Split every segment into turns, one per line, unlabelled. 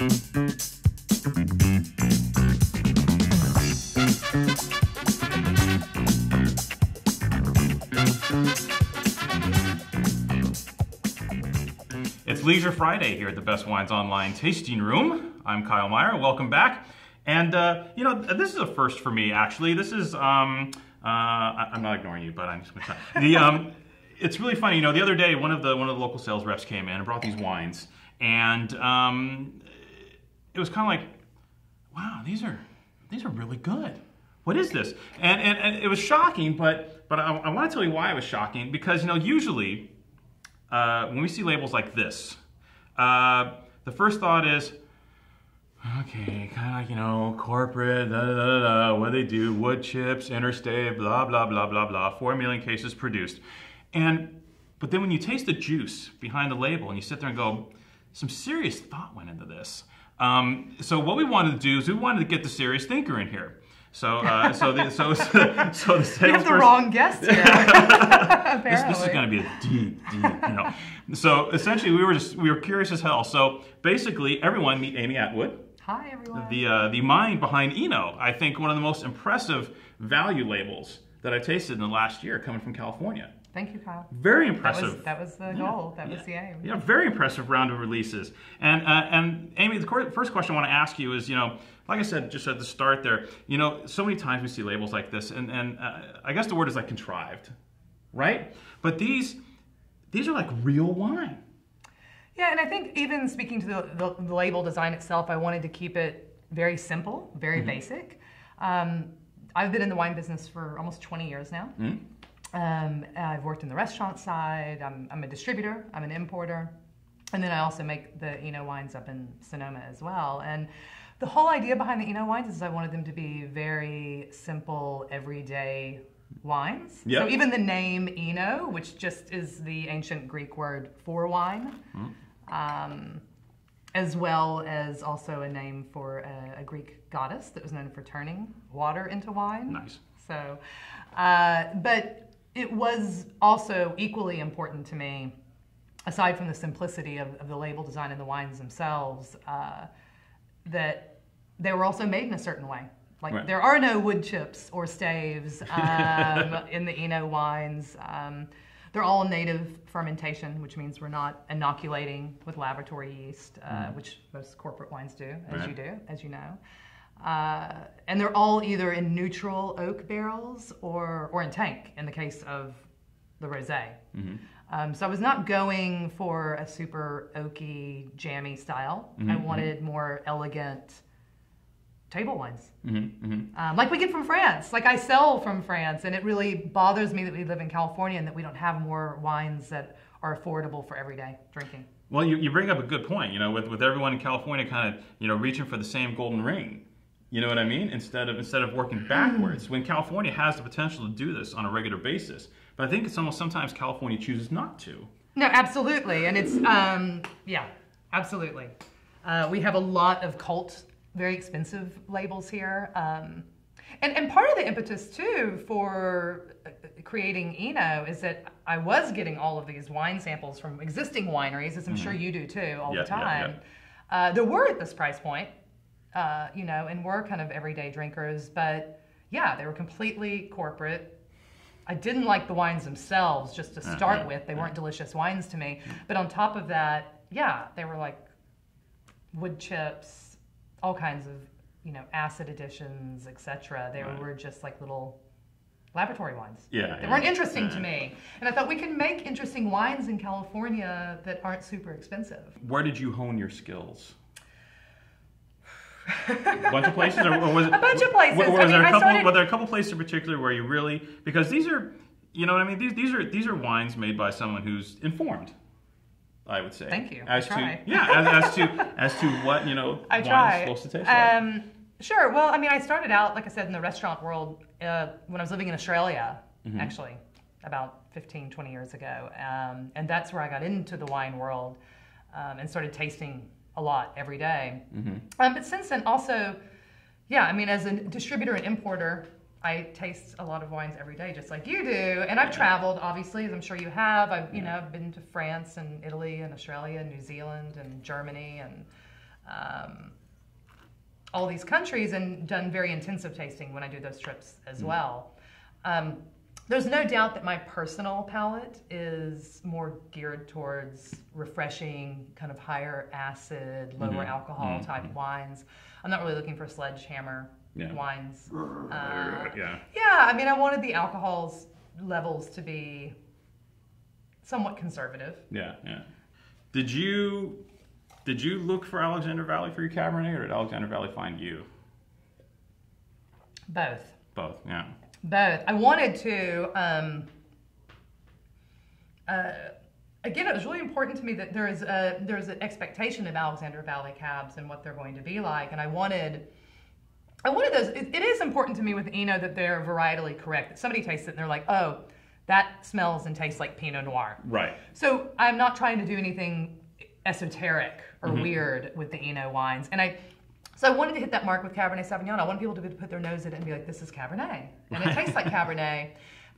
It's Leisure Friday here at the Best Wines Online Tasting Room. I'm Kyle Meyer. Welcome back. And, you know, this is a first for me, actually. This is, I'm not ignoring you, but I'm just going to it's really funny. You know, the other day, one of the local sales reps came in and brought these wines. And it was kind of like, wow, these are really good. What is this? And it was shocking, but I want to tell you why it was shocking. Because, you know, usually, when we see labels like this, the first thought is, okay, kind of like, you know, corporate, what do they do? Wood chips, interstave, blah, blah, blah, blah, blah, 4 million cases produced. But then when you taste the juice behind the label and you sit there and go, some serious thought went into this. So what we wanted to do is we wanted to get the serious thinker in here. So the salesperson,
you have the wrong guest here. Apparently.
This is going to be a deep, you know. So essentially, we were curious as hell. So basically, everyone meet Amy Atwood.
Hi, everyone.
The mind behind Oeno. I think one of the most impressive value labels that I've tasted in the last year, coming from California.
Thank you, Kyle.
Very impressive.
That was the goal. That was the aim.
Yeah, very impressive round of releases. And Amy, the first question I want to ask you is, you know, like I said just at the start there, you know, so many times we see labels like this, and I guess the word is like contrived, right? But these are like real wine.
Yeah, and I think even speaking to the label design itself, I wanted to keep it very simple, very basic. I've been in the wine business for almost 20 years now. I've worked in the restaurant side. I'm a distributor. I'm an importer, and then I also make the Oeno wines up in Sonoma as well. And the whole idea behind the Oeno wines is I wanted them to be very simple, everyday wines.
Yep.
So even the name Oeno, which just is the ancient Greek word for wine, as well as also a name for a Greek goddess that was known for turning water into wine.
Nice.
So, but it was also equally important to me, aside from the simplicity of the label design and the wines themselves, that they were also made in a certain way. Like there are no wood chips or staves in the Oeno wines. They're all native fermentation, which means we're not inoculating with laboratory yeast, which most corporate wines do, as you know. And they're all either in neutral oak barrels or in tank, in the case of the rosé. So I was not going for a super oaky, jammy style. I wanted more elegant table wines, like we get from France. Like I sell from France, and it really bothers me that we live in California and that we don't have more wines that are affordable for everyday drinking.
Well, you bring up a good point. You know, with everyone in California kind of, you know, reaching for the same golden ring. You know what I mean? Instead of working backwards, when California has the potential to do this on a regular basis. But I think it's almost sometimes California chooses not to.
No, absolutely, and it's yeah, absolutely. We have a lot of cult, very expensive labels here, and part of the impetus too for creating Oeno is that I was getting all of these wine samples from existing wineries, as I'm sure you do too, all the time. There were at this price point. You know, and we're kind of everyday drinkers, but yeah, they were completely corporate. I didn't like the wines themselves just to start with. They weren't delicious wines to me. But on top of that, yeah, they were like wood chips, all kinds of, you know, acid additions, etc. They were just like little laboratory wines. They weren't interesting to me. And I thought we can make interesting wines in California that aren't super expensive.
Where did you hone your skills? A bunch of places, or was it
a bunch of places?
Were there a couple places in particular where you really, because these are, you know what I mean? These are wines made by someone who's informed, I would say.
Thank you.
As to what, you know, wine is supposed to taste like.
Sure. Well, I mean, I started out, like I said, in the restaurant world when I was living in Australia, actually, about 15, 20 years ago, and that's where I got into the wine world and started tasting a lot every day. But since then also, yeah, I mean, as a distributor and importer, I taste a lot of wines every day, just like you do. And I've traveled, obviously, as I'm sure you have. I've been to France and Italy and Australia and New Zealand and Germany. And all these countries and done very intensive tasting when I do those trips as well. There's no doubt that my personal palate is more geared towards refreshing, kind of higher acid, lower alcohol type wines. I'm not really looking for sledgehammer wines. Yeah, I mean, I wanted the alcohols levels to be somewhat conservative.
Yeah. Did you look for Alexander Valley for your Cabernet, or did Alexander Valley find you?
Both.
Both, yeah.
Both. I wanted to. Again, it was really important to me that there's an expectation of Alexander Valley cabs and what they're going to be like, and I wanted those. It is important to me with Oeno that they're varietally correct. That somebody tastes it and they're like, oh, that smells and tastes like Pinot Noir.
Right.
So I'm not trying to do anything esoteric or weird with the Oeno wines, and So I wanted to hit that mark with Cabernet Sauvignon. I wanted people to put their nose in it and be like, this is Cabernet. And it tastes like Cabernet.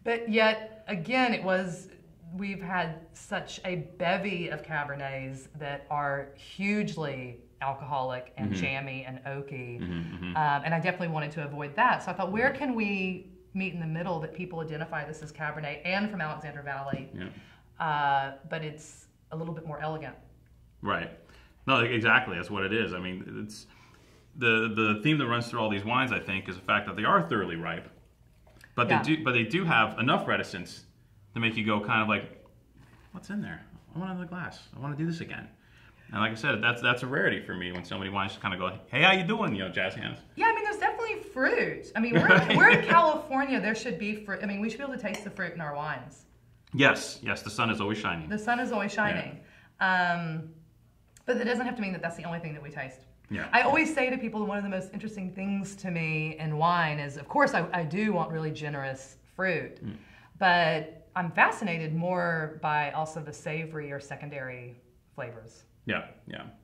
But yet, again, we've had such a bevy of Cabernets that are hugely alcoholic and jammy and oaky. And I definitely wanted to avoid that. So I thought, where can we meet in the middle that people identify this as Cabernet and from Alexander Valley, but it's a little bit more elegant.
Right. No, exactly. That's what it is. I mean, it's... The theme that runs through all these wines, I think, is the fact that they are thoroughly ripe, but they do have enough reticence to make you go kind of like, what's in there? I want another glass. I want to do this again. And like I said, that's a rarity for me when so many wines just kind of go, hey, how you doing? You know, jazz hands.
Yeah, I mean, there's definitely fruit. I mean, we're in California. There should be fruit. I mean, we should be able to taste the fruit in our wines.
Yes. The sun is always shining.
The sun is always shining. Yeah. But it doesn't have to mean that that's the only thing that we taste.
Yeah.
I always say to people, one of the most interesting things to me in wine is, of course, I do want really generous fruit, but I'm fascinated more by also the savory or secondary flavors.
Yeah,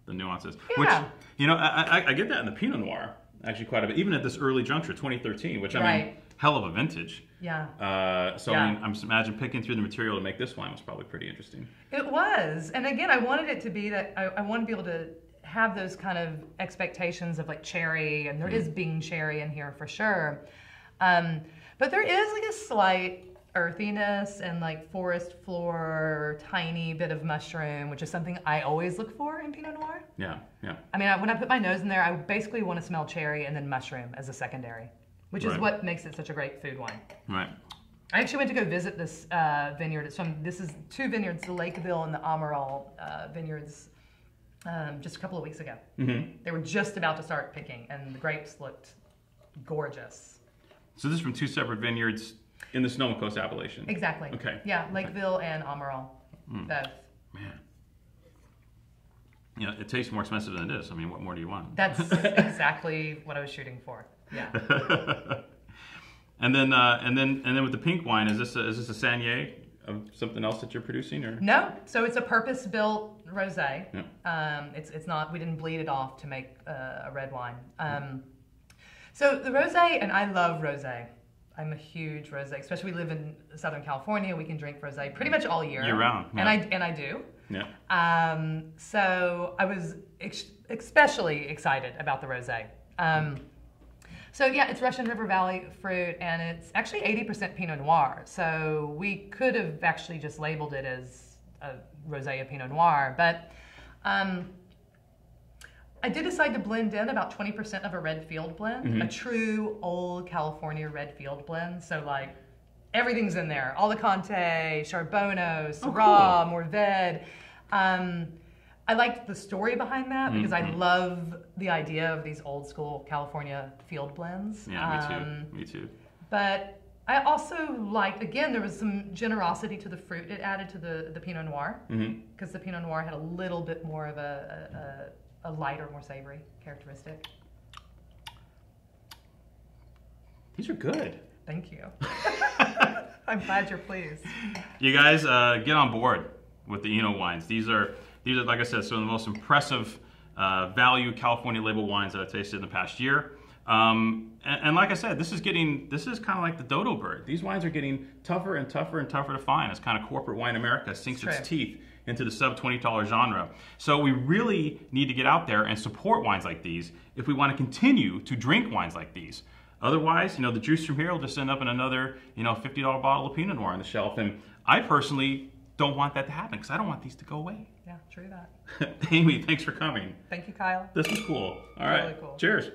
the nuances.
Yeah.
Which, you know, I get that in the Pinot Noir, actually quite a bit, even at this early juncture, 2013, which I mean, hell of a vintage.
Yeah.
I mean, I'm imagine picking through the material to make this wine was probably pretty interesting.
It was. And again, I wanted it to be that I want to be able to have those kind of expectations of like cherry, and there is Bing cherry in here for sure. But there is like a slight earthiness and like forest floor, tiny bit of mushroom, which is something I always look for in Pinot Noir.
Yeah.
I mean, when I put my nose in there, I basically want to smell cherry and then mushroom as a secondary, which is what makes it such a great food wine.
Right.
I actually went to go visit this vineyard. This is two vineyards, the Lakeville and the Amaral vineyards, just a couple of weeks ago. They were just about to start picking, and the grapes looked gorgeous. So
this is from two separate vineyards in the Sonoma Coast Appellation.
Exactly.
Okay.
Yeah, Lakeville and Amaral, both. Man.
You know, it tastes more expensive than it is. I mean, what more do you want?
That's exactly what I was shooting for. Yeah.
And then with the pink wine, is this a Saignée of something else that you're producing, or?
No. So it's a purpose-built rosé. Yeah. It's not. We didn't bleed it off to make a red wine. So the rosé, and I love rosé. I'm a huge rosé, especially we live in Southern California. We can drink rosé pretty much all year.
Year round. Yeah.
And I do.
Yeah.
So I was especially excited about the rosé. So yeah, it's Russian River Valley fruit, and it's actually 80% Pinot Noir. So we could have actually just labeled it as a rosé of Pinot Noir, but I did decide to blend in about 20% of a red field blend, a true old California red field blend. So like everything's in there, Alicante, Charbonneau, Syrah, Mourvèdre. I liked the story behind that because I love the idea of these old school California field blends.
Yeah, me too.
But I also liked, again, there was some generosity to the fruit it added to the Pinot Noir, because the Pinot Noir had a little bit more of a lighter, more savory characteristic.
These are good.
Thank you. I'm glad you're pleased.
You guys get on board with the Oeno wines. These are, like I said, some of the most impressive value California label wines that I've tasted in the past year. And like I said, this is kind of like the dodo bird. These wines are getting tougher and tougher and tougher to find as kind of corporate wine America sinks its teeth into the sub $20 genre. So we really need to get out there and support wines like these if we want to continue to drink wines like these. Otherwise, the juice from here will just end up in another, $50 bottle of Pinot Noir on the shelf. And I personally don't want that to happen because I don't want these to go away.
Yeah, true that.
Amy, thanks for coming.
Thank you, Kyle.
This was cool. All right.
Really cool.
Cheers.